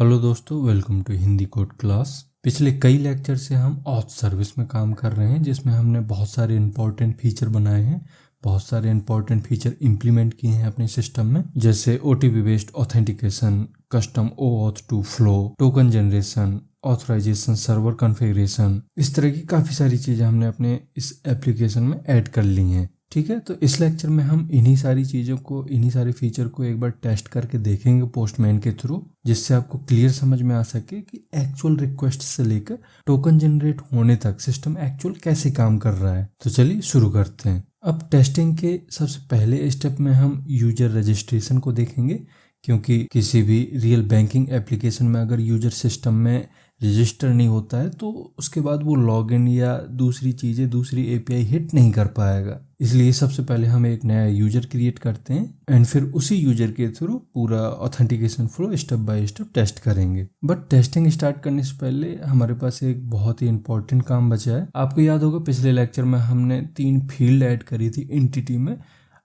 Hello दोस्तों, welcome to Hindi code class. पिछले कई लेक्चर से हम ऑथ सर्विस में काम कर रहे हैं, जिसमें हमने बहुत सारे इंपॉर्टेंट फीचर बनाए हैं, बहुत सारे इंपॉर्टेंट फीचर इंप्लीमेंट किए हैं अपने सिस्टम में, जैसे OTP based authentication, custom OAuth two flow, token generation, authorization, server configuration. इस तरह की काफ़ी सारी चीज़ें हमने अपने इस एप्लीकेशन में ऐड कर ली हैं। ठीक है, तो इस लेक्चर में हम इन्हीं सारी चीज़ों को, इन्हीं सारे फीचर को एक बार टेस्ट करके देखेंगे पोस्टमैन के थ्रू, जिससे आपको क्लियर समझ में आ सके कि एक्चुअल रिक्वेस्ट से लेकर टोकन जनरेट होने तक सिस्टम एक्चुअल कैसे काम कर रहा है। तो चलिए शुरू करते हैं। अब टेस्टिंग के सबसे पहले स्टेप में हम यूजर रजिस्ट्रेशन को देखेंगे, क्योंकि किसी भी रियल बैंकिंग एप्लीकेशन में अगर यूजर सिस्टम में रजिस्टर नहीं होता है तो उसके बाद वो लॉगिन या दूसरी चीज़ें, दूसरी एपीआई हिट नहीं कर पाएगा। इसलिए सबसे पहले हम एक नया यूजर क्रिएट करते हैं एंड फिर उसी यूजर के थ्रू पूरा authentication flow step by step test करेंगे। बट टेस्टिंग स्टार्ट करने से पहले हमारे पास एक बहुत ही इंपॉर्टेंट काम बचा है। आपको याद होगा पिछले लेक्चर में हमने 3 फील्ड ऐड करी थी एंटिटी में।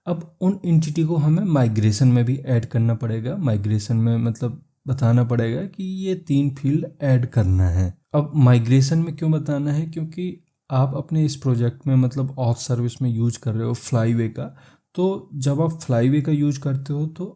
अब उन एंटिटी को हमें माइग्रेशन में भी ऐड करना पड़ेगा। माइग्रेशन में मतलब बताना पड़ेगा कि ये 3 फील्ड ऐड करना है। अब माइग्रेशन में क्यों बताना है, क्योंकि आप अपने इस प्रोजेक्ट में मतलब ऑथ सर्विस में यूज कर रहे हो फ्लाईवे का। तो जब आप फ्लाईवे का यूज करते हो तो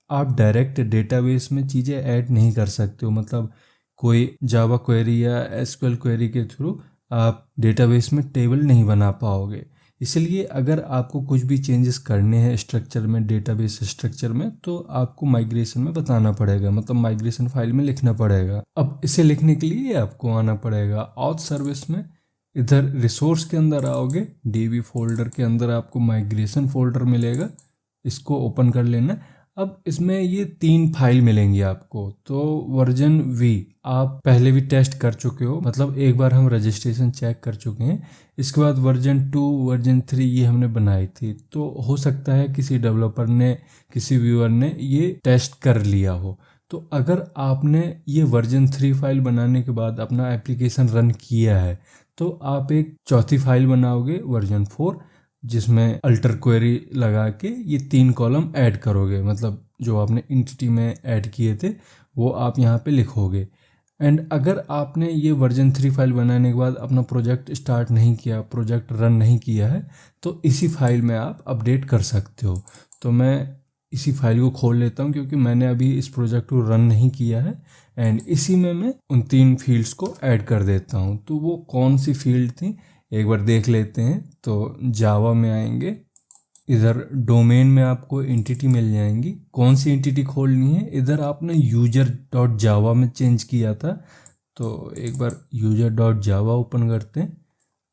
आप डायरेक्ट डेटाबेस में चीज़ें ऐड नहीं कर सकते हो। मतलब कोई जावा क्वेरी या एसक्यूएल क्वेरी के थ्रू आप डेटाबेस में टेबल नहीं बना पाओगे। इसलिए अगर आपको कुछ भी चेंजेस करने हैं स्ट्रक्चर में, डेटाबेस स्ट्रक्चर में, तो आपको माइग्रेशन में बताना पड़ेगा, मतलब माइग्रेशन फाइल में लिखना पड़ेगा। अब इसे लिखने के लिए आपको आना पड़ेगा ऑथ सर्विस में। इधर रिसोर्स के अंदर आओगे, डीबी फोल्डर के अंदर आपको माइग्रेशन फोल्डर मिलेगा, इसको ओपन कर लेना। अब इसमें ये 3 फाइल मिलेंगी आपको। तो वर्जन वी आप पहले भी टेस्ट कर चुके हो, मतलब एक बार हम रजिस्ट्रेशन चेक कर चुके हैं। इसके बाद वर्जन 2, वर्जन 3 ये हमने बनाई थी। तो हो सकता है किसी डेवलपर ने, किसी व्यूअर ने ये टेस्ट कर लिया हो। तो अगर आपने ये वर्जन 3 फाइल बनाने के बाद अपना एप्लीकेशन रन किया है तो आप एक चौथी फाइल बनाओगे वर्जन 4, जिसमें अल्टर क्वेरी लगा के ये 3 कॉलम ऐड करोगे। मतलब जो आपने एंटिटी में ऐड किए थे वो आप यहाँ पे लिखोगे। एंड अगर आपने ये वर्जन 3 फाइल बनाने के बाद अपना प्रोजेक्ट स्टार्ट नहीं किया, प्रोजेक्ट रन नहीं किया है, तो इसी फाइल में आप अपडेट कर सकते हो। तो मैं इसी फाइल को खोल लेता हूँ, क्योंकि मैंने अभी इस प्रोजेक्ट को रन नहीं किया है। एंड इसी में मैं उन 3 फील्ड्स को ऐड कर देता हूँ। तो वो कौन सी फील्ड थी एक बार देख लेते हैं। तो जावा में आएंगे, इधर डोमेन में आपको एंटिटी मिल जाएंगी। कौन सी एंटिटी खोलनी है, इधर आपने यूजर डॉट जावा में चेंज किया था, तो एक बार यूजर डॉट जावा ओपन करते हैं।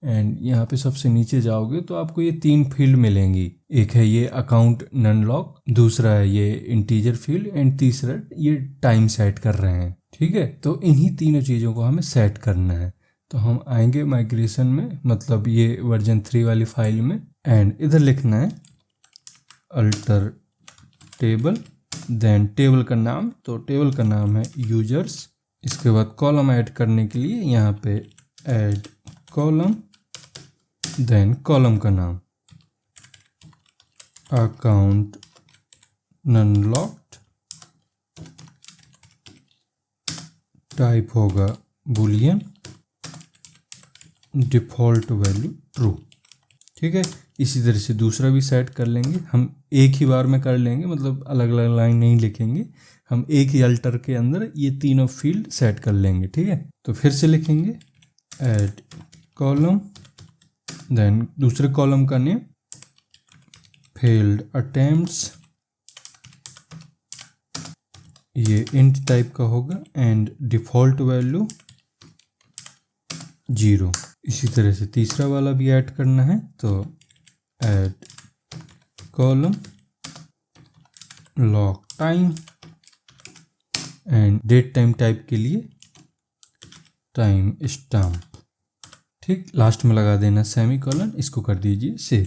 एंड यहाँ पे सबसे नीचे जाओगे तो आपको ये 3 फील्ड मिलेंगी। एक है ये अकाउंट नन लॉक, दूसरा है ये इंटीजर फील्ड, एंड तीसरा ये टाइम सेट कर रहे हैं। ठीक है, तो इन्हीं तीनों चीज़ों को हमें सेट करना है। तो हम आएंगे माइग्रेशन में, मतलब ये वर्जन 3 वाली फाइल में, एंड इधर लिखना है अल्टर टेबल, देन टेबल का नाम, तो टेबल का नाम है यूजर्स। इसके बाद कॉलम ऐड करने के लिए यहाँ पे ऐड कॉलम, देन कॉलम का नाम अकाउंट नन लॉक्ड, टाइप होगा बुलियन, डिफ़ॉल्ट वैल्यू ट्रू। ठीक है, इसी तरह से दूसरा भी सेट कर लेंगे। हम एक ही बार में कर लेंगे, मतलब अलग अलग लाइन नहीं लिखेंगे, हम एक ही अल्टर के अंदर ये तीनों फील्ड सेट कर लेंगे। ठीक है, तो फिर से लिखेंगे ऐड कॉलम, देन दूसरे कॉलम का नेम फेल्ड अटेम्प्ट्स, ये इंट टाइप का होगा, एंड डिफ़ॉल्ट वैल्यू 0। इसी तरह से तीसरा वाला भी ऐड करना है, तो add column lock time, and date time type के लिए टाइम स्टैम्प। ठीक, लास्ट में लगा देना सेमी कॉलन, इसको कर दीजिए सेव।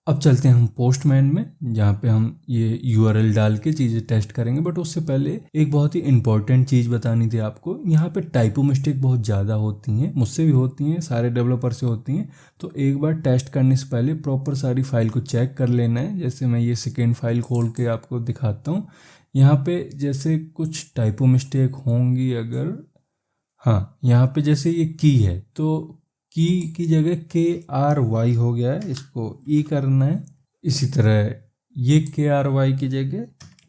अब चलते हैं हम पोस्टमैन में, जहाँ पे हम ये यूआरएल डाल के चीज़ें टेस्ट करेंगे। बट उससे पहले एक बहुत ही इंपॉर्टेंट चीज़ बतानी थी आपको। यहाँ पे टाइपो मिस्टेक बहुत ज़्यादा होती हैं, मुझसे भी होती हैं, सारे डेवलपर से होती हैं। तो एक बार टेस्ट करने से पहले प्रॉपर सारी फाइल को चेक कर लेना है। जैसे मैं ये सेकेंड फाइल खोल के आपको दिखाता हूँ। यहाँ पे जैसे कुछ टाइपो मिस्टेक होंगी अगर, हाँ यहाँ पे जैसे ये की है तो की जगह KRY हो गया है, इसको ई करना है। इसी तरह ये KRY की जगह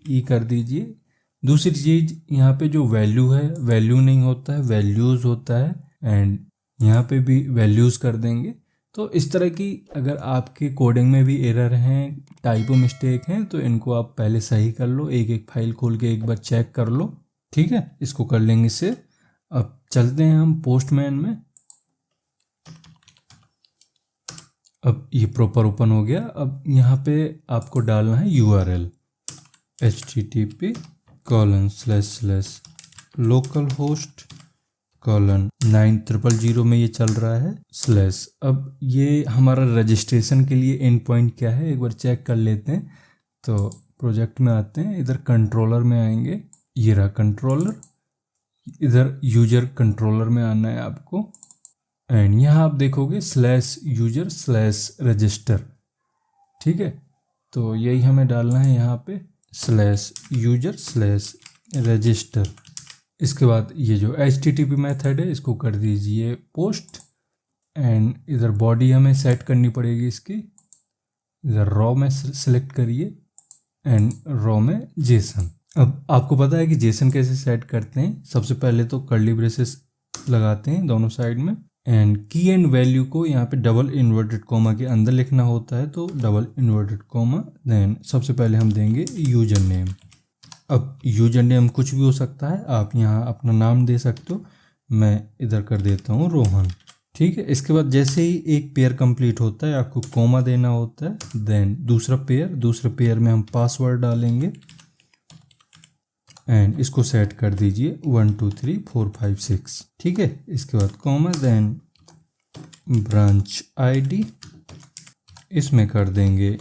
ई कर दीजिए। दूसरी चीज़ यहाँ पे जो वैल्यू है, वैल्यू नहीं होता है, वैल्यूज़ होता है, एंड यहाँ पे भी वैल्यूज़ कर देंगे। तो इस तरह की अगर आपके कोडिंग में भी एरर हैं, टाइपो मिस्टेक हैं, तो इनको आप पहले सही कर लो, एक एक फाइल खोल के एक बार चेक कर लो। ठीक है, इसको कर लेंगे इससे। अब चलते हैं हम पोस्टमैन में। अब ये प्रॉपर ओपन हो गया। अब यहाँ पे आपको डालना है URL http://localhost:900 में ये चल रहा है /। अब ये हमारा रजिस्ट्रेशन के लिए एंड पॉइंट क्या है एक बार चेक कर लेते हैं। तो प्रोजेक्ट में आते हैं, इधर कंट्रोलर में आएंगे, ये रहा कंट्रोलर, इधर यूजर कंट्रोलर में आना है आपको, एंड यहाँ आप देखोगे /user/register। ठीक है, तो यही हमें डालना है यहाँ पे /user/register। इसके बाद ये जो HTTP मेथड है इसको कर दीजिए पोस्ट, एंड इधर बॉडी हमें सेट करनी पड़ेगी इसकी, इधर रॉ में सेलेक्ट करिए एंड रॉ में जेसन। अब आपको पता है कि जेसन कैसे सेट करते हैं। सबसे पहले तो कर्ली ब्रेसेस लगाते हैं दोनों साइड में, एंड की एंड वैल्यू को यहाँ पे डबल इन्वर्टेड कोमा के अंदर लिखना होता है, तो डबल इन्वर्टेड कोमा, देन सबसे पहले हम देंगे यूजर नेम। अब यूजर नेम कुछ भी हो सकता है, आप यहाँ अपना नाम दे सकते हो, मैं इधर कर देता हूँ रोहन। ठीक है, इसके बाद जैसे ही एक पेयर कंप्लीट होता है आपको कोमा देना होता है, देन दूसरे पेयर में हम पासवर्ड डालेंगे, एंड इसको सेट कर दीजिए 1 2 3 4 5 6। ठीक है, इसके बाद कॉमा, देन ब्रांच ID, इसमें कर देंगे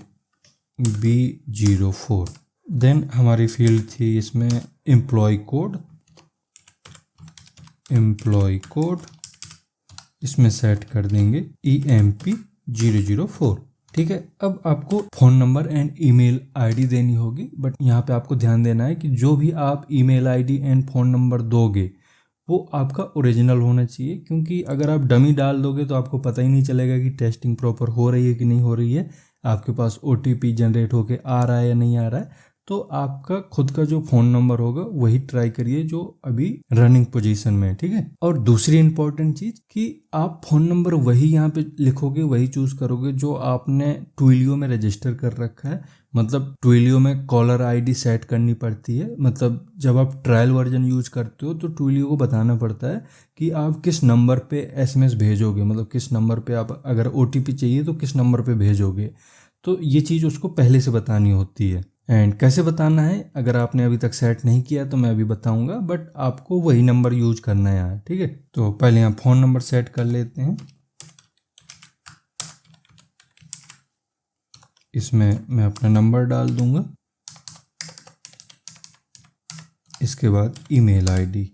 B04। देन हमारी फील्ड थी इसमें एम्प्लॉय कोड, इसमें सेट कर देंगे EMP004। ठीक है, अब आपको phone number and email ID देनी होगी, बट यहाँ पे आपको ध्यान देना है कि जो भी आप email ID and phone number दोगे वो आपका ओरिजिनल होना चाहिए, क्योंकि अगर आप डमी डाल दोगे तो आपको पता ही नहीं चलेगा कि टेस्टिंग प्रॉपर हो रही है कि नहीं हो रही है, आपके पास OTP जनरेट होके आ रहा है या नहीं आ रहा है। तो आपका खुद का जो फ़ोन नंबर होगा वही ट्राई करिए जो अभी रनिंग पोजीशन में है। ठीक है, और दूसरी इंपॉर्टेंट चीज़ कि आप फ़ोन नंबर वही यहाँ पे लिखोगे, वही चूज़ करोगे जो आपने ट्विलियो में रजिस्टर कर रखा है। मतलब ट्विलियो में कॉलर ID सेट करनी पड़ती है, मतलब जब आप ट्रायल वर्जन यूज करते हो तो ट्विलियो को बताना पड़ता है कि आप किस नंबर पे SMS भेजोगे, मतलब किस नंबर पे आप अगर OTP चाहिए तो किस नंबर पे भेजोगे, तो ये चीज़ उसको पहले से बतानी होती है। एंड कैसे बताना है अगर आपने अभी तक सेट नहीं किया तो मैं अभी बताऊंगा, बट आपको वही नंबर यूज करना है यहाँ। ठीक है, तो पहले यहाँ फ़ोन नंबर सेट कर लेते हैं, इसमें मैं अपना नंबर डाल दूंगा, इसके बाद ईमेल ID,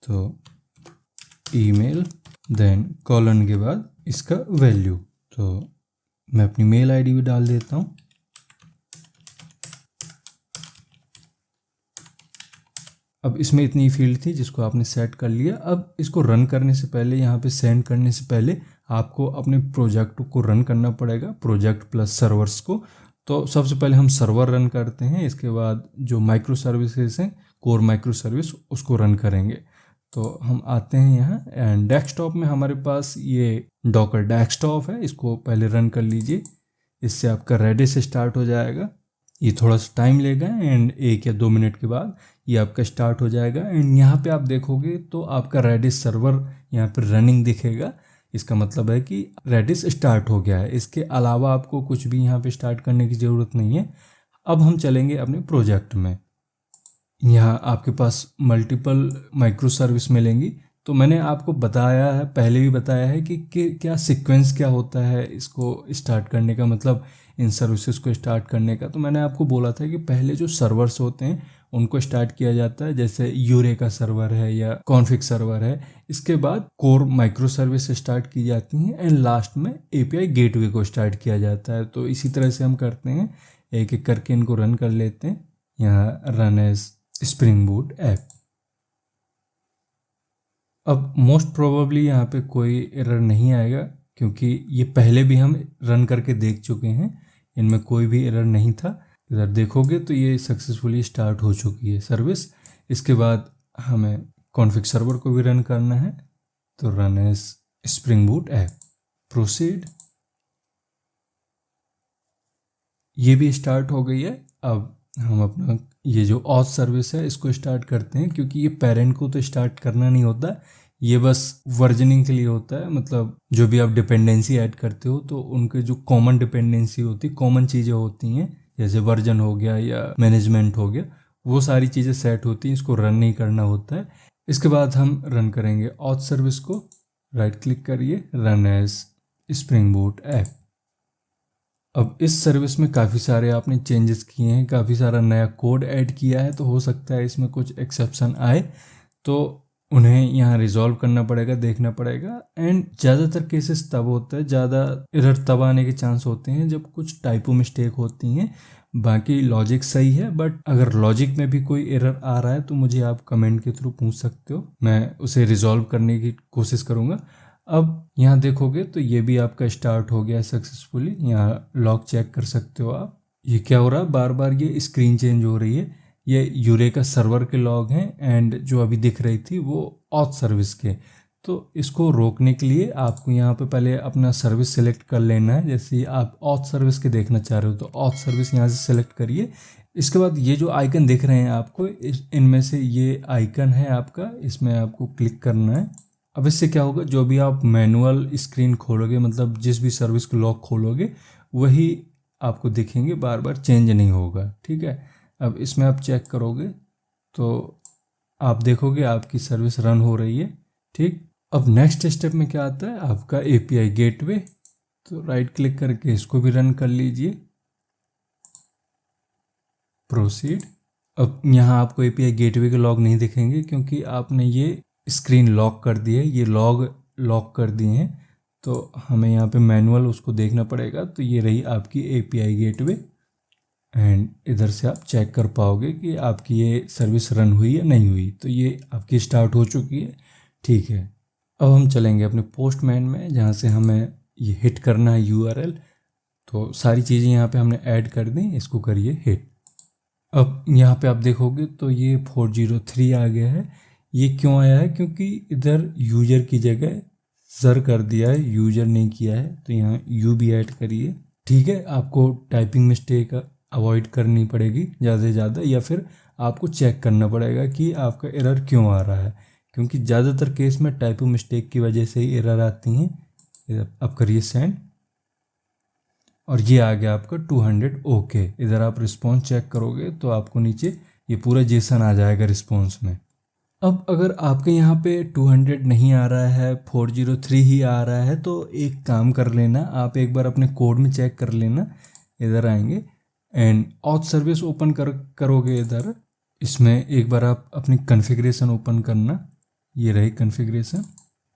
तो ईमेल, देन कॉलन के बाद इसका वैल्यू, तो मैं अपनी मेल ID भी डाल देता हूँ। अब इसमें इतनी फील्ड थी जिसको आपने सेट कर लिया। अब इसको रन करने से पहले, यहाँ पे सेंड करने से पहले आपको अपने प्रोजेक्ट को रन करना पड़ेगा, प्रोजेक्ट प्लस सर्वर्स को। तो सबसे पहले हम सर्वर रन करते हैं, इसके बाद जो माइक्रो सर्विसेज हैं, कोर माइक्रो सर्विस, उसको रन करेंगे। तो हम आते हैं यहाँ, एंड डेस्कटॉप में हमारे पास ये डॉकर डेस्कटॉप है, इसको पहले रन कर लीजिए, इससे आपका रेडिस स्टार्ट हो जाएगा। ये थोड़ा सा टाइम लेगा, एंड 1 या 2 मिनट के बाद ये आपका स्टार्ट हो जाएगा। एंड यहाँ पे आप देखोगे तो आपका रेडिस सर्वर यहाँ पे रनिंग दिखेगा, इसका मतलब है कि रेडिस स्टार्ट हो गया है। इसके अलावा आपको कुछ भी यहाँ पे स्टार्ट करने की ज़रूरत नहीं है। अब हम चलेंगे अपने प्रोजेक्ट में। यहाँ आपके पास मल्टीपल माइक्रो सर्विस मिलेंगी, तो मैंने आपको बताया है, पहले भी बताया है कि क्या सीक्वेंस क्या होता है इसको स्टार्ट करने का, मतलब इन सर्विसेज को स्टार्ट करने का। तो मैंने आपको बोला था कि पहले जो सर्वर्स होते हैं उनको स्टार्ट किया जाता है, जैसे यूरेका सर्वर है या कॉन्फिग सर्वर है, इसके बाद कोर माइक्रो सर्विस स्टार्ट की जाती हैं, एंड लास्ट में API गेटवे को स्टार्ट किया जाता है। तो इसी तरह से हम करते हैं, एक एक करके इनको रन कर लेते हैं। यहाँ run as Spring Boot app. अब मोस्ट प्रोबेबली यहाँ पे कोई एरर नहीं आएगा क्योंकि ये पहले भी हम रन करके देख चुके हैं, इनमें कोई भी एरर नहीं था। इधर देखोगे तो ये सक्सेसफुली स्टार्ट हो चुकी है सर्विस। इसके बाद हमें कॉन्फ़िग सर्वर को भी रन करना है, तो run as Spring Boot app, proceed. ये भी स्टार्ट हो गई है। अब हम अपना ये जो ऑथ सर्विस है इसको स्टार्ट करते हैं, क्योंकि ये पेरेंट को तो स्टार्ट करना नहीं होता, ये बस वर्जनिंग के लिए होता है। मतलब जो भी आप डिपेंडेंसी ऐड करते हो तो उनके जो कॉमन डिपेंडेंसी होती है, कॉमन चीज़ें होती हैं, जैसे वर्जन हो गया या मैनेजमेंट हो गया, वो सारी चीज़ें सेट होती हैं, इसको रन नहीं करना होता है। इसके बाद हम रन करेंगे ऑथ सर्विस को, राइट क्लिक करिए, run as Spring Boot app. अब इस सर्विस में काफ़ी सारे आपने चेंजेस किए हैं, काफ़ी सारा नया कोड ऐड किया है, तो हो सकता है इसमें कुछ एक्सेप्शन आए, तो उन्हें यहाँ रिजॉल्व करना पड़ेगा, देखना पड़ेगा। एंड ज़्यादातर केसेस तब होता है, ज़्यादा एरर तब आने के चांस होते हैं जब कुछ टाइपो मिस्टेक होती हैं। बाकी लॉजिक सही है, बट अगर लॉजिक में भी कोई एरर आ रहा है तो मुझे आप कमेंट के थ्रू पूछ सकते हो, मैं उसे रिजॉल्व करने की कोशिश करूँगा। अब यहाँ देखोगे तो ये भी आपका स्टार्ट हो गया सक्सेसफुली। यहाँ लॉग चेक कर सकते हो आप। ये क्या हो रहा है, बार बार ये स्क्रीन चेंज हो रही है। ये यूरेका सर्वर के लॉग हैं, एंड जो अभी दिख रही थी वो ऑथ सर्विस के। तो इसको रोकने के लिए आपको यहाँ पे पहले अपना सर्विस सेलेक्ट कर लेना है। जैसे आप ऑथ सर्विस के देखना चाह रहे हो तो ऑथ सर्विस यहाँ से सेलेक्ट करिए। इसके बाद ये जो आइकन दिख रहे हैं आपको, इनमें से ये आइकन है आपका, इसमें आपको क्लिक करना है। अब इससे क्या होगा, जो भी आप मैनुअल स्क्रीन खोलोगे, मतलब जिस भी सर्विस को लॉक खोलोगे वही आपको दिखेंगे, बार बार चेंज नहीं होगा, ठीक है। अब इसमें आप चेक करोगे तो आप देखोगे आपकी सर्विस रन हो रही है, ठीक। अब नेक्स्ट स्टेप में क्या आता है, आपका एपीआई गेटवे। तो राइट क्लिक करके इसको भी रन कर लीजिए, प्रोसीड। अब यहाँ आपको एपीआई गेटवे के लॉग नहीं दिखेंगे क्योंकि आपने ये स्क्रीन लॉक कर दी है, ये लॉग लॉक कर दिए हैं, तो हमें यहाँ पे मैनुअल उसको देखना पड़ेगा। तो ये रही आपकी एपीआई गेटवे, एंड इधर से आप चेक कर पाओगे कि आपकी ये सर्विस रन हुई या नहीं हुई। तो ये आपकी स्टार्ट हो चुकी है, ठीक है। अब हम चलेंगे अपने पोस्टमैन में, जहाँ से हमें ये हिट करना है यूआरएल। तो सारी चीज़ें यहाँ पे हमने ऐड कर दी, इसको करिए हिट। अब यहाँ पे आप देखोगे तो ये 403 आ गया है। ये क्यों आया है, क्योंकि इधर यूजर की जगह सर कर दिया है, यूजर नहीं किया है, तो यहाँ यू भी ऐड करिए, ठीक है। आपको टाइपिंग मिस्टेक अवॉइड करनी पड़ेगी ज़्यादा से ज़्यादा, या फिर आपको चेक करना पड़ेगा कि आपका एरर क्यों आ रहा है, क्योंकि ज़्यादातर केस में टाइपिंग मिस्टेक की वजह से ही एरर आती हैं। अब करिए सेंड, और ये आ गया आपका 200 ओके। इधर आप रिस्पॉन्स चेक करोगे तो आपको नीचे ये पूरा जेसन आ जाएगा रिस्पॉन्स में। अब अगर आपके यहाँ पे 200 नहीं आ रहा है, 403 ही आ रहा है, तो एक काम कर लेना, आप एक बार अपने कोड में चेक कर लेना। इधर आएंगे एंड ऑथ सर्विस ओपन करोगे इधर, इसमें एक बार आप अपनी कॉन्फ़िगरेशन ओपन करना, ये रही कॉन्फ़िगरेशन।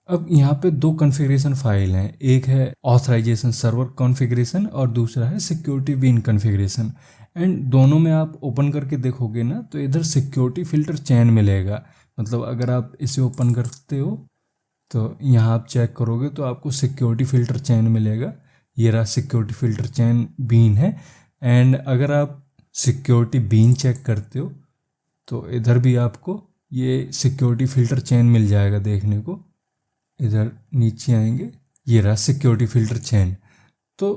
अब यहाँ पे दो कॉन्फ़िगरेशन फाइल हैं, एक है ऑथराइजेशन सर्वर कॉन्फ़िगरेशन और दूसरा है सिक्योरिटी बीन कॉन्फ़िगरेशन। एंड दोनों में आप ओपन करके देखोगे ना तो इधर सिक्योरिटी फ़िल्टर चैन मिलेगा। मतलब अगर आप इसे ओपन करते हो तो यहाँ आप चेक करोगे तो आपको सिक्योरिटी फ़िल्टर चैन मिलेगा। ये रहा सिक्योरिटी फ़िल्टर चैन बीन है। एंड अगर आप सिक्योरिटी बीन चेक करते हो तो इधर भी आपको ये सिक्योरिटी फ़िल्टर चैन मिल जाएगा देखने को। इधर नीचे आएंगे, ये रहा सिक्योरिटी फ़िल्टर चैन। तो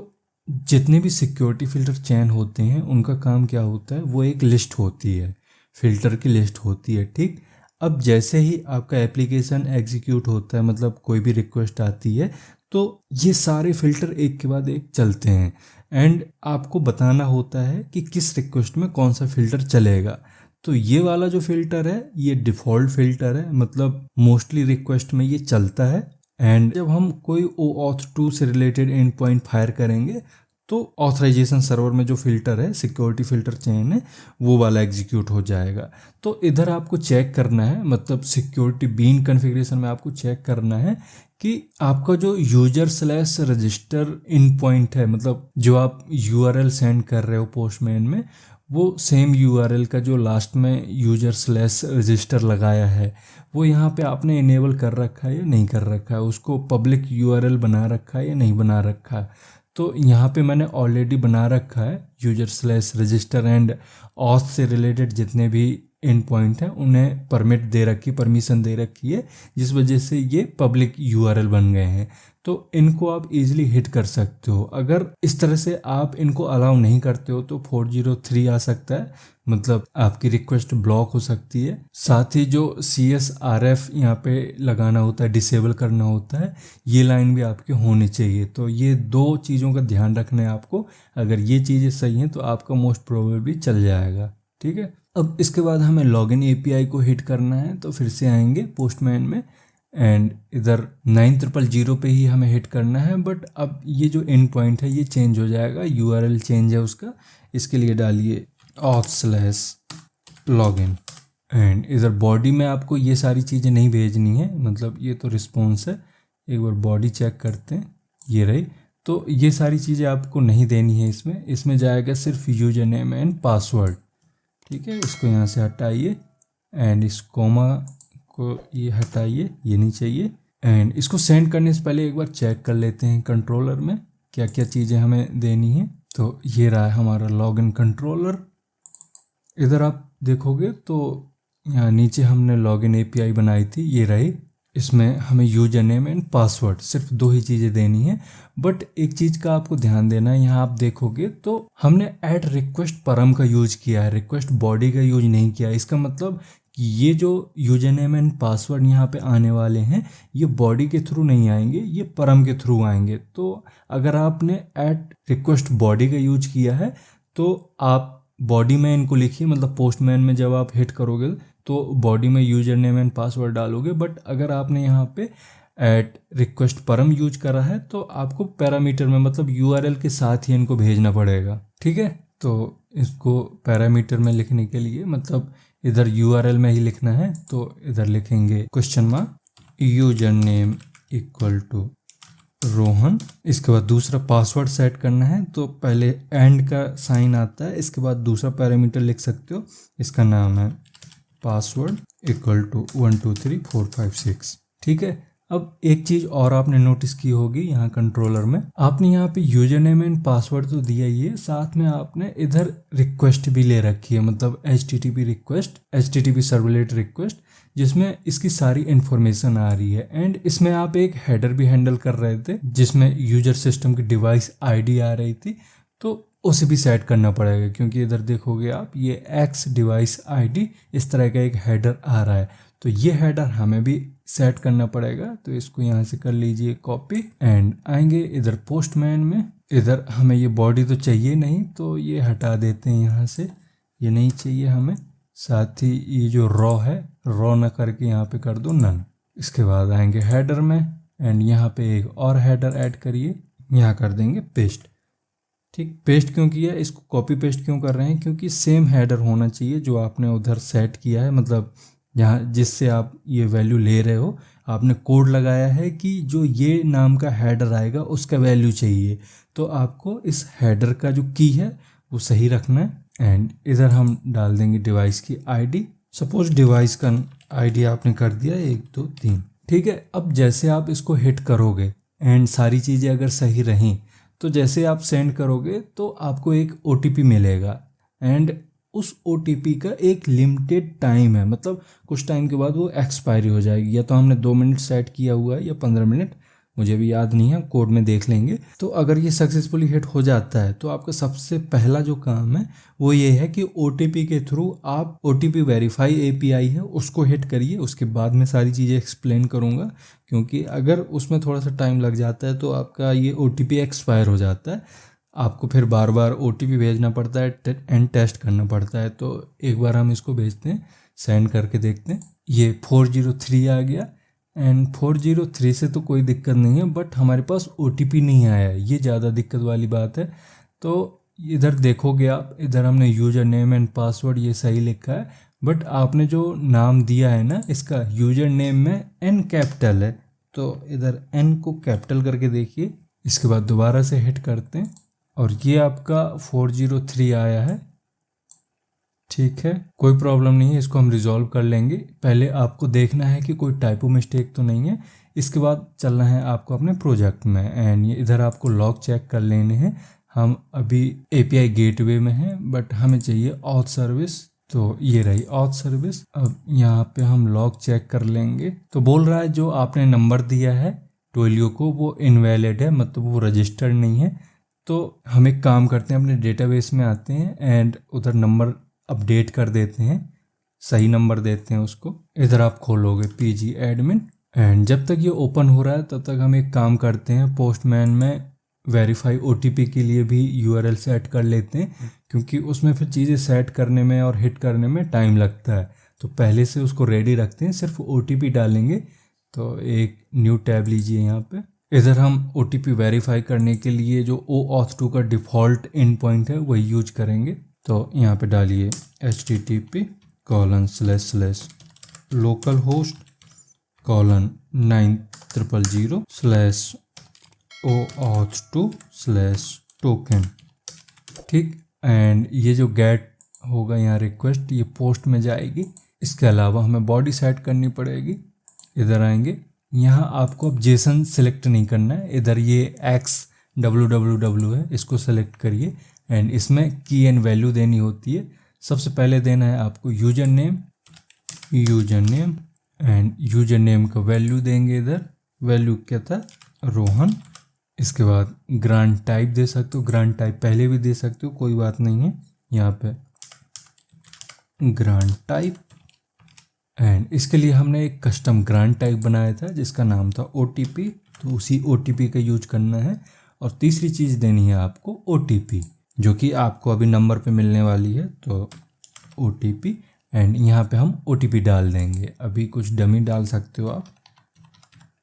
जितने भी सिक्योरिटी फ़िल्टर चैन होते हैं उनका काम क्या होता है, वो एक लिस्ट होती है, फ़िल्टर की लिस्ट होती है, ठीक। अब जैसे ही आपका एप्लीकेशन एग्जीक्यूट होता है, मतलब कोई भी रिक्वेस्ट आती है, तो ये सारे फ़िल्टर एक के बाद एक चलते हैं एंड आपको बताना होता है कि किस रिक्वेस्ट में कौन सा फ़िल्टर चलेगा। तो ये वाला जो फ़िल्टर है ये डिफ़ॉल्ट फ़िल्टर है, मतलब मोस्टली रिक्वेस्ट में ये चलता है। एंड जब हम कोई OAuth 2 से रिलेटेड एंड पॉइंट फायर करेंगे तो ऑथराइजेशन सर्वर में जो फ़िल्टर है, सिक्योरिटी फ़िल्टर चैन है, वो वाला एग्जीक्यूट हो जाएगा। तो इधर आपको चेक करना है, मतलब सिक्योरिटी बीन कॉन्फ़िगरेशन में आपको चेक करना है कि आपका जो यूजर/रजिस्टर इन पॉइंट है, मतलब जो आप URL सेंड कर रहे हो पोस्टमैन में, वो सेम यूआरएल का जो लास्ट में यूजर स्लैश रजिस्टर लगाया है वो यहाँ पे आपने इनेबल कर रखा है या नहीं कर रखा है, उसको पब्लिक यूआरएल बना रखा है या नहीं बना रखा है। तो यहाँ पे मैंने ऑलरेडी बना रखा है user slash register and auth से रिलेटेड जितने भी एंड पॉइंट हैं उन्हें परमिशन दे रखी है, जिस वजह से ये पब्लिक यूआरएल बन गए हैं। तो इनको आप इजीली हिट कर सकते हो। अगर इस तरह से आप इनको अलाउ नहीं करते हो तो 403 आ सकता है, मतलब आपकी रिक्वेस्ट ब्लॉक हो सकती है। साथ ही जो CSRF यहाँ पे लगाना होता है, डिसेबल करना होता है, ये लाइन भी आपके होनी चाहिए। तो ये 2 चीज़ों का ध्यान रखना है आपको। अगर ये चीज़ें सही हैं तो आपका मोस्ट प्रोबेबली चल जाएगा। ठीक है, अब इसके बाद हमें लॉगिन API को हिट करना है। तो फिर से आएंगे पोस्टमैन में एंड इधर 9000 पे ही हमें हिट करना है। बट अब ये जो एंड पॉइंट है ये चेंज हो जाएगा, यूआरएल चेंज है उसका। इसके लिए डालिए auth/login एंड इधर बॉडी में आपको ये सारी चीज़ें नहीं भेजनी है, मतलब ये तो रिस्पॉन्स है। एक बार बॉडी चेक करते हैं, ये रही। तो ये सारी चीज़ें आपको नहीं देनी है इसमें जाएगा सिर्फ यूजर नेम एंड पासवर्ड। ठीक है, इसको यहाँ से हटाइए एंड इस कोमा को ये हटाइए, ये नहीं चाहिए। एंड इसको सेंड करने से पहले एक बार चेक कर लेते हैं कंट्रोलर में क्या क्या चीज़ें हमें देनी है। तो ये रहा है हमारा लॉगिन कंट्रोलर। इधर आप देखोगे तो यहाँ नीचे हमने लॉगिन API बनाई थी, ये रही। इसमें हमें यूजर नेम एंड पासवर्ड सिर्फ 2 ही चीज़ें देनी है। बट एक चीज़ का आपको ध्यान देना है, यहाँ आप देखोगे तो हमने ऐड रिक्वेस्ट परम का यूज किया है, रिक्वेस्ट बॉडी का यूज नहीं किया है। इसका मतलब कि ये जो यूजर नेम एंड पासवर्ड यहाँ पे आने वाले हैं ये बॉडी के थ्रू नहीं आएंगे, ये परम के थ्रू आएंगे। तो अगर आपने ऐड रिक्वेस्ट बॉडी का यूज किया है तो आप बॉडी में इनको लिखिए, मतलब पोस्टमैन में जब आप हिट करोगे तो बॉडी में यूजर नेम एंड पासवर्ड डालोगे। बट अगर आपने यहाँ पे ऐट रिक्वेस्ट परम यूज करा है तो आपको पैरामीटर में, मतलब यूआरएल के साथ ही इनको भेजना पड़ेगा। ठीक है, तो इसको पैरामीटर में लिखने के लिए, मतलब इधर यूआरएल में ही लिखना है। तो इधर लिखेंगे question mark user name equal to Rohan. इसके बाद दूसरा पासवर्ड सेट करना है, तो पहले एंड का साइन आता है, इसके बाद दूसरा पैरामीटर लिख सकते हो। इसका नाम है पासवर्ड इक्वल टू 1 2 3 4 5 6। ठीक है, अब एक चीज़ और आपने नोटिस की होगी यहाँ कंट्रोलर में, आपने यहाँ पे यूजर नेम एंड पासवर्ड तो दिया ही है, साथ में आपने इधर रिक्वेस्ट भी ले रखी है, मतलब HTTP request, HTTP servlet request, जिसमें इसकी सारी इन्फॉर्मेशन आ रही है। एंड इसमें आप एक हेडर भी हैंडल कर रहे थे जिसमें यूजर सिस्टम की डिवाइस ID आ रही थी, तो उसे भी सेट करना पड़ेगा, क्योंकि इधर देखोगे आप ये X डिवाइस ID इस तरह का एक हेडर आ रहा है। तो ये हेडर हमें भी सेट करना पड़ेगा। तो इसको यहाँ से कर लीजिए कॉपी एंड आएंगे इधर पोस्टमैन में। इधर हमें ये बॉडी तो चाहिए नहीं, तो ये हटा देते हैं यहाँ से, ये नहीं चाहिए हमें। साथ ही ये जो रॉ है, रॉ ना करके यहाँ पे कर दो नन। इसके बाद आएंगे हेडर में एंड यहाँ पे एक और हेडर ऐड करिए, यहाँ कर देंगे पेस्ट। ठीक, पेस्ट क्यों किया, इसको कॉपी पेस्ट क्यों कर रहे हैं, क्योंकि सेम हेडर होना चाहिए जो आपने उधर सेट किया है, मतलब यहाँ जिससे आप ये वैल्यू ले रहे हो, आपने कोड लगाया है कि जो ये नाम का हेडर आएगा उसका वैल्यू चाहिए। तो आपको इस हेडर का जो की है वो सही रखना है। एंड इधर हम डाल देंगे डिवाइस की ID। सपोज डिवाइस का ID आपने कर दिया 1 2 3। ठीक है, अब जैसे आप इसको हिट करोगे एंड सारी चीज़ें अगर सही रहीं तो जैसे आप सेंड करोगे तो आपको एक OTP मिलेगा। एंड उस OTP का एक लिमिटेड टाइम है, मतलब कुछ टाइम के बाद वो एक्सपायरी हो जाएगी। या तो हमने 2 मिनट सेट किया हुआ है या 15 मिनट, मुझे भी याद नहीं है, कोड में देख लेंगे। तो अगर ये सक्सेसफुली हिट हो जाता है तो आपका सबसे पहला जो काम है वो ये है कि OTP के थ्रू आप OTP वेरीफाई API है उसको हिट करिए। उसके बाद मैं सारी चीज़ें एक्सप्लेन करूँगा, क्योंकि अगर उसमें थोड़ा सा टाइम लग जाता है तो आपका ये OTP एक्सपायर हो जाता है, आपको फिर बार बार OTP भेजना पड़ता है एंड टेस्ट करना पड़ता है। तो एक बार हम इसको भेजते हैं, सेंड करके देखते हैं। ये 403 आ गया एंड 403 से तो कोई दिक्कत नहीं है, बट हमारे पास OTP नहीं आया है, ये ज़्यादा दिक्कत वाली बात है। तो इधर देखोगे आप, इधर हमने यूजर नेम एंड पासवर्ड ये सही लिखा है, बट आपने जो नाम दिया है ना, इसका यूजर नेम में N कैपिटल है, तो इधर N को कैपिटल करके देखिए। इसके बाद दोबारा से हिट करते हैं और ये आपका 403 आया है। ठीक है, कोई प्रॉब्लम नहीं है, इसको हम रिजॉल्व कर लेंगे। पहले आपको देखना है कि कोई टाइपो मिस्टेक तो नहीं है, इसके बाद चलना है आपको अपने प्रोजेक्ट में। एंड ये इधर आपको लॉग चेक कर लेने हैं। हम अभी एपीआई गेटवे में हैं, बट हमें चाहिए ऑथ सर्विस, तो ये रही ऑथ सर्विस। अब यहाँ पे हम लॉग चेक कर लेंगे, तो बोल रहा है जो आपने नंबर दिया है ट्विलियो को वो इनवैलिड है, मतलब वो रजिस्टर्ड नहीं है। तो हम एक काम करते हैं, अपने डेटाबेस में आते हैं एंड उधर नंबर अपडेट कर देते हैं, सही नंबर देते हैं उसको। इधर आप खोलोगे पीजी एडमिन, एंड जब तक ये ओपन हो रहा है तब तक हम एक काम करते हैं, पोस्टमैन में वेरीफाई ओटीपी के लिए भी यूआरएल सेट कर लेते हैं, क्योंकि उसमें फिर चीज़ें सेट करने में और हिट करने में टाइम लगता है। तो पहले से उसको रेडी रखते हैं, सिर्फ ओटीपी डालेंगे। तो एक न्यू टैब लीजिए यहाँ पे। इधर हम ओटीपी वेरीफाई करने के लिए जो OAuth2 का डिफ़ॉल्ट इन पॉइंट है वही यूज करेंगे। तो यहाँ पे डालिए http://localhost:900/OAuth2/token। ठीक, एंड ये जो गेट होगा यहाँ रिक्वेस्ट, ये पोस्ट में जाएगी। इसके अलावा हमें बॉडी सेट करनी पड़ेगी। इधर आएंगे, यहाँ आपको अब जेसन सेलेक्ट नहीं करना है, इधर ये XWWW है, इसको सेलेक्ट करिए एंड इसमें की एंड वैल्यू देनी होती है। सबसे पहले देना है आपको user name and user name का वैल्यू देंगे। इधर वैल्यू क्या था, रोहन। इसके बाद ग्रांट टाइप दे सकते हो, ग्रांट टाइप पहले भी दे सकते हो, कोई बात नहीं है। यहाँ पे ग्रांट टाइप, एंड इसके लिए हमने एक कस्टम ग्रांट टाइप बनाया था जिसका नाम था OTP, तो उसी OTP का यूज करना है। और तीसरी चीज़ देनी है आपको OTP, जो कि आपको अभी नंबर पे मिलने वाली है, तो OTP। एंड यहाँ पे हम OTP डाल देंगे, अभी कुछ डमी डाल सकते हो आप।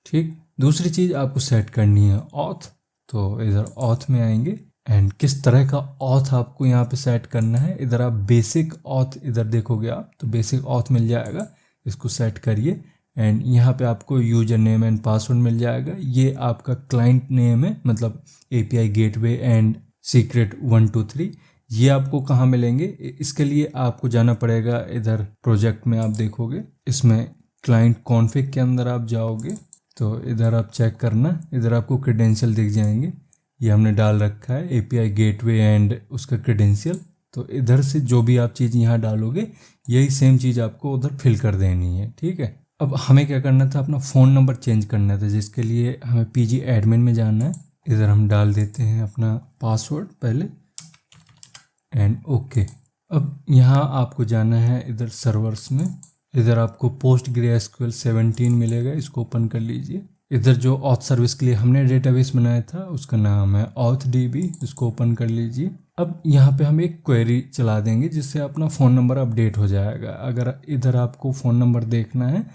ठीक, दूसरी चीज़ आपको सेट करनी है ऑथ, तो इधर ऑथ में आएंगे एंड किस तरह का ऑथ आपको यहाँ पे सेट करना है। इधर आप बेसिक ऑथ, इधर देखोगे आप तो बेसिक ऑथ मिल जाएगा, इसको सेट करिए। एंड यहाँ पे आपको यूजर नेम एंड पासवर्ड मिल जाएगा, ये आपका क्लाइंट नेम है, मतलब API गेटवे एंड सीक्रेट 123। ये आपको कहाँ मिलेंगे, इसके लिए आपको जाना पड़ेगा इधर प्रोजेक्ट में। आप देखोगे इसमें क्लाइंट कॉन्फ़िग के अंदर आप जाओगे, तो इधर आप चेक करना, इधर आपको क्रेडेंशियल दिख जाएंगे। ये हमने डाल रखा है API गेटवे एंड उसका क्रेडेंशियल। तो इधर से जो भी आप चीज़ यहाँ डालोगे यही सेम चीज़ आपको उधर फिल कर देनी है। ठीक है, अब हमें क्या करना था, अपना फ़ोन नंबर चेंज करना था, जिसके लिए हमें PG एडमिन में जाना है। इधर हम डाल देते हैं अपना पासवर्ड पहले एंड ओके। अब यहाँ आपको जाना है इधर सर्वर्स में, इधर आपको PostgreSQL 17 मिलेगा, इसको ओपन कर लीजिए। इधर जो ऑथ सर्विस के लिए हमने डेटाबेस बनाया था उसका नाम है AuthDB, इसको ओपन कर लीजिए। अब यहाँ पे हम एक क्वेरी चला देंगे जिससे अपना फ़ोन नंबर अपडेट हो जाएगा। अगर इधर आपको फ़ोन नंबर देखना है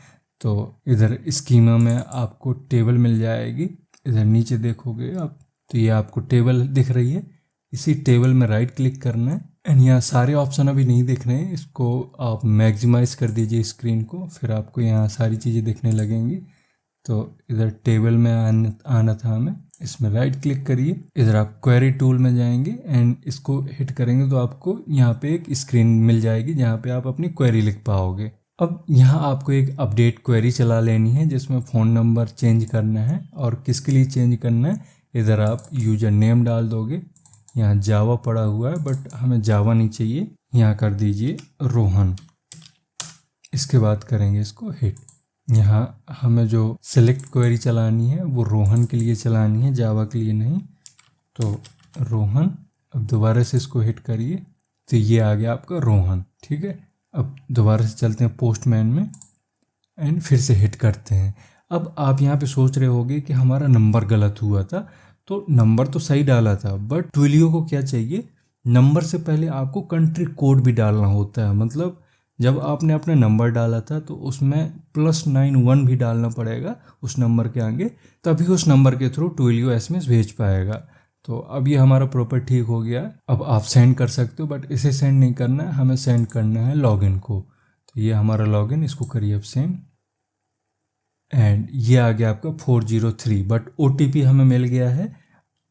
तो इधर स्कीमा में आपको टेबल मिल जाएगी, इधर नीचे देखोगे आप तो ये आपको टेबल दिख रही है। इसी टेबल में राइट क्लिक करना है एंड यहाँ सारे ऑप्शन अभी नहीं दिख रहे हैं, इसको आप मैक्सिमाइज़ कर दीजिए स्क्रीन को, फिर आपको यहाँ सारी चीज़ें दिखने लगेंगी। तो इधर टेबल में आना था हमें, इसमें राइट क्लिक करिए। इधर आप क्वेरी टूल में जाएंगे एंड इसको हिट करेंगे तो आपको यहाँ पे एक स्क्रीन मिल जाएगी जहाँ पे आप अपनी क्वेरी लिख पाओगे। अब यहाँ आपको एक अपडेट क्वेरी चला लेनी है जिसमें फ़ोन नंबर चेंज करना है, और किसके लिए चेंज करना है, इधर आप यूजर नेम डाल दोगे। यहाँ जावा पड़ा हुआ है बट हमें जावा नहीं चाहिए, यहाँ कर दीजिए रोहन। इसके बाद करेंगे इसको हिट। यहाँ हमें जो सेलेक्ट क्वेरी चलानी है वो रोहन के लिए चलानी है, जावा के लिए नहीं, तो रोहन। अब दोबारा से इसको हिट करिए तो ये आ गया आपका रोहन। ठीक है, अब दोबारा से चलते हैं पोस्टमैन में एंड फिर से हिट करते हैं। अब आप यहाँ पे सोच रहे होगे कि हमारा नंबर गलत हुआ था, तो नंबर तो सही डाला था बट ट्विलियो को क्या चाहिए, नंबर से पहले आपको कंट्री कोड भी डालना होता है। मतलब जब आपने अपना नंबर डाला था तो उसमें +91 भी डालना पड़ेगा उस नंबर के आगे, तभी उस नंबर के थ्रू ट्विलियो SMS भेज पाएगा। तो अब ये हमारा प्रॉपर ठीक हो गया। अब आप सेंड कर सकते हो बट इसे सेंड नहीं करना है, हमें सेंड करना है लॉगिन को। तो ये हमारा लॉगिन, इसको करिए अब सेंड एंड ये आ गया आपका 403, बट OTP हमें मिल गया है।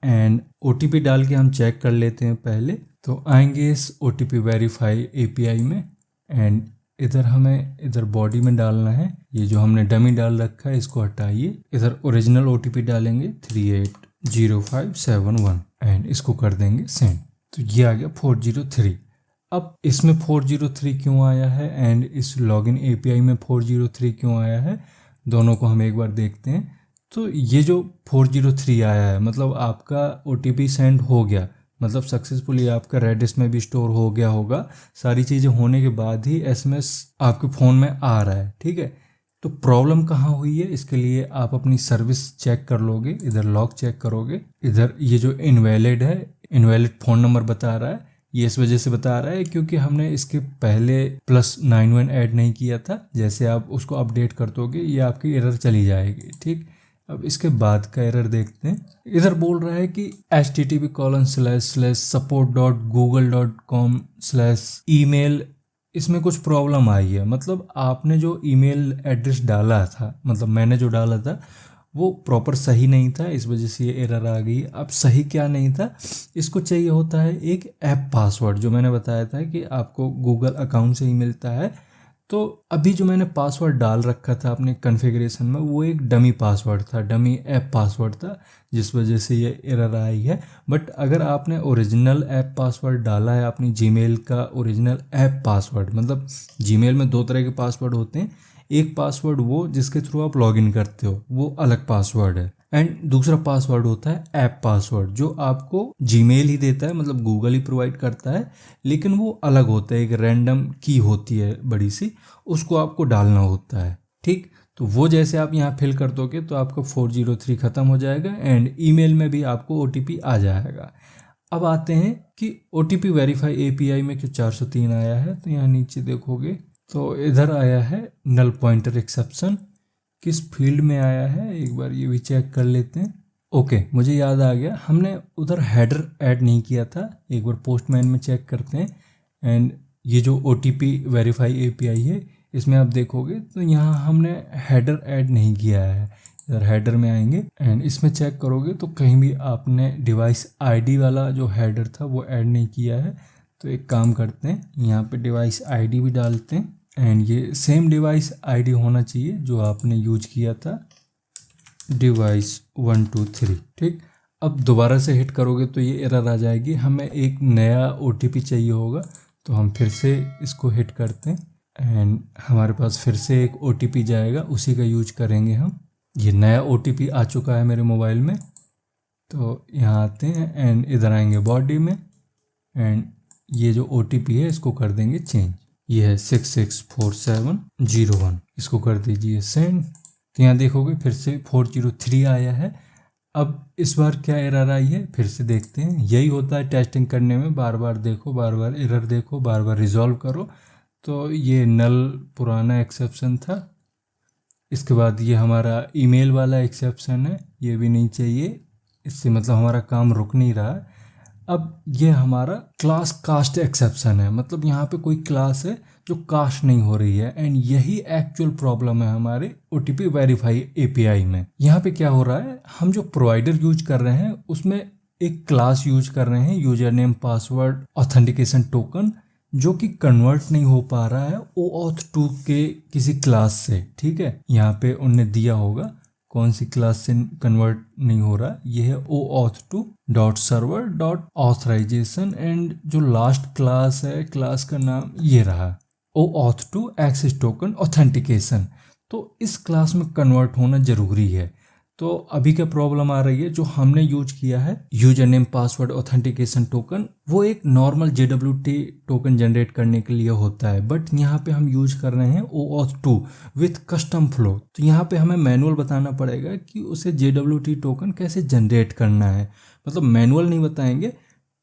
एंड OTP डाल के हम चेक कर लेते हैं पहले। तो आएंगे इस OTP वेरीफाई API में एंड इधर हमें इधर बॉडी में डालना है। ये जो हमने डमी डाल रखा है इसको हटाइए, इधर ओरिजिनल OTP डालेंगे 380571 एंड इसको कर देंगे सेंड। तो ये आ गया 403। अब इसमें 403 क्यों आया है एंड इस लॉगिन API में 403 क्यों आया है, दोनों को हम एक बार देखते हैं। तो ये जो 403 आया है मतलब आपका OTP सेंड हो गया, मतलब सक्सेसफुली आपका रेडिस में भी स्टोर हो गया होगा। सारी चीज़ें होने के बाद ही SMS आपके फ़ोन में आ रहा है, ठीक है। तो प्रॉब्लम कहाँ हुई है, इसके लिए आप अपनी सर्विस चेक कर लोगे, इधर लॉग चेक करोगे। इधर ये जो इनवैलिड है, इनवैलिड फ़ोन नंबर बता रहा है, ये इस वजह से बता रहा है क्योंकि हमने इसके पहले +91 ऐड नहीं किया था। जैसे आप उसको अपडेट कर दोगे ये आपकी एरर चली जाएगी, ठीक। अब इसके बाद का एरर देखते हैं। इधर बोल रहा है कि http://support.google.com/email इसमें कुछ प्रॉब्लम आई है। मतलब आपने जो ईमेल एड्रेस डाला था, मतलब मैंने जो डाला था वो प्रॉपर सही नहीं था, इस वजह से ये एरर आ गई। अब सही क्या नहीं था, इसको चाहिए होता है एक ऐप पासवर्ड, जो मैंने बताया था कि आपको गूगल अकाउंट से ही मिलता है। तो अभी जो मैंने पासवर्ड डाल रखा था अपने कॉन्फ़िगरेशन में वो एक डमी पासवर्ड था, डमी ऐप पासवर्ड था, जिस वजह से ये एरर आई है। बट अगर आपने ओरिजिनल ऐप पासवर्ड डाला है अपनी जीमेल का ओरिजिनल ऐप पासवर्ड, मतलब जीमेल में 2 तरह के पासवर्ड होते हैं, एक पासवर्ड वो जिसके थ्रू आप लॉगिन करते हो वो अलग पासवर्ड है, एंड दूसरा पासवर्ड होता है ऐप पासवर्ड जो आपको जीमेल ही देता है, मतलब गूगल ही प्रोवाइड करता है, लेकिन वो अलग होता है, एक रैंडम की होती है बड़ी सी, उसको आपको डालना होता है, ठीक। तो वो जैसे आप यहाँ फिल कर दोगे तो आपका 403 ख़त्म हो जाएगा एंड ईमेल में भी आपको OTP आ जाएगा। अब आते हैं कि OTP वेरीफाई API में क्यों 403 आया है। तो यहाँ नीचे देखोगे तो इधर आया है नल पॉइंटर एक्सेप्शन, किस फील्ड में आया है एक बार ये भी चेक कर लेते हैं। ओके, मुझे याद आ गया, हमने उधर हेडर ऐड नहीं किया था, एक बार पोस्टमैन में चेक करते हैं। एंड ये जो OTP वेरीफाई API है इसमें आप देखोगे तो यहाँ हमने हेडर ऐड नहीं किया है। इधर हेडर में आएंगे एंड इसमें चेक करोगे तो कहीं भी आपने डिवाइस ID वाला जो हेडर था वो ऐड नहीं किया है। तो एक काम करते हैं, यहाँ पे डिवाइस ID भी डालते हैं एंड ये सेम डिवाइस ID होना चाहिए जो आपने यूज किया था, डिवाइस 1 2 3, ठीक। अब दोबारा से हिट करोगे तो ये एरर आ जाएगी, हमें एक नया OTP चाहिए होगा। तो हम फिर से इसको हिट करते हैं एंड हमारे पास फिर से एक OTP जाएगा, उसी का यूज करेंगे हम। ये नया OTP आ चुका है मेरे मोबाइल में। तो यहाँ आते हैं एंड इधर आएंगे बॉडी में एंड ये जो OTP है इसको कर देंगे चेंज, ये है 664701, इसको कर दीजिए सेंड। तो यहाँ देखोगे फिर से 403 आया है। अब इस बार क्या एरर आई है फिर से देखते हैं। यही होता है टेस्टिंग करने में, बार बार देखो, बार बार एरर देखो, बार बार रिजॉल्व करो। तो ये नल पुराना एक्सेप्शन था, इसके बाद ये हमारा ईमेल वाला एक्सेप्शन है, ये भी नहीं चाहिए, इससे मतलब हमारा काम रुक नहीं रहा है। अब ये हमारा क्लास कास्ट एक्सेप्शन है, मतलब यहाँ पे कोई क्लास है जो कास्ट नहीं हो रही है एंड यही एक्चुअल प्रॉब्लम है हमारे OTP वेरीफाई API में। यहाँ पे क्या हो रहा है, हम जो प्रोवाइडर यूज कर रहे हैं उसमें एक क्लास यूज कर रहे हैं, user name password authentication token, जो कि कन्वर्ट नहीं हो पा रहा है OAuth 2 के किसी क्लास से, ठीक है। यहाँ पे उनने दिया होगा कौन सी क्लास से कन्वर्ट नहीं हो रहा, ये है OAuth2.server.authorization एंड जो लास्ट क्लास है, क्लास का नाम ये रहा OAuth2 एक्सेस टोकन ऑथेंटिकेशन। तो इस क्लास में कन्वर्ट होना जरूरी है। तो अभी क्या प्रॉब्लम आ रही है, जो हमने यूज किया है user name password authentication token, वो एक नॉर्मल JWT टोकन जनरेट करने के लिए होता है, बट यहाँ पे हम यूज कर रहे हैं OAuth 2 विथ कस्टम फ्लो। तो यहाँ पे हमें मैनुअल बताना पड़ेगा कि उसे JWT टोकन कैसे जनरेट करना है, मतलब मैनुअल नहीं बताएंगे,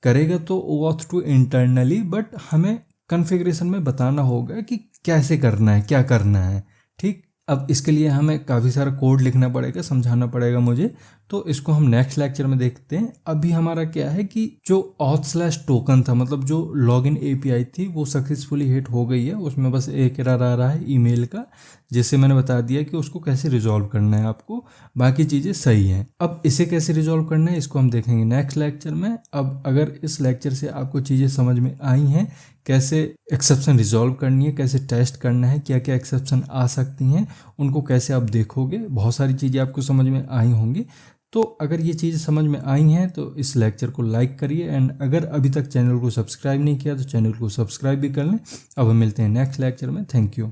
करेगा तो OAuth 2 इंटरनली, बट हमें कॉन्फ़िगरेशन में बताना होगा कि कैसे करना है, क्या करना है, ठीक। अब इसके लिए हमें काफ़ी सारा कोड लिखना पड़ेगा, समझाना पड़ेगा मुझे, तो इसको हम नेक्स्ट लेक्चर में देखते हैं। अभी हमारा क्या है कि जो auth/token था, मतलब जो लॉगिन एपीआई थी, वो सक्सेसफुली हिट हो गई है। उसमें बस एक एरर आ रहा है ईमेल का, जैसे मैंने बता दिया कि उसको कैसे रिजॉल्व करना है आपको, बाकी चीज़ें सही हैं। अब इसे कैसे रिजॉल्व करना है इसको हम देखेंगे नेक्स्ट लेक्चर में। अब अगर इस लेक्चर से आपको चीज़ें समझ में आई हैं, कैसे एक्सेप्शन रिजॉल्व करनी है, कैसे टेस्ट करना है, क्या क्या एक्सेप्शन आ सकती हैं, उनको कैसे आप देखोगे, बहुत सारी चीज़ें आपको समझ में आई होंगी। तो अगर ये चीज़ें समझ में आई हैं तो इस लेक्चर को लाइक करिए, एंड अगर अभी तक चैनल को सब्सक्राइब नहीं किया तो चैनल को सब्सक्राइब भी कर लें। अब हम मिलते हैं नेक्स्ट लेक्चर में। Thank you.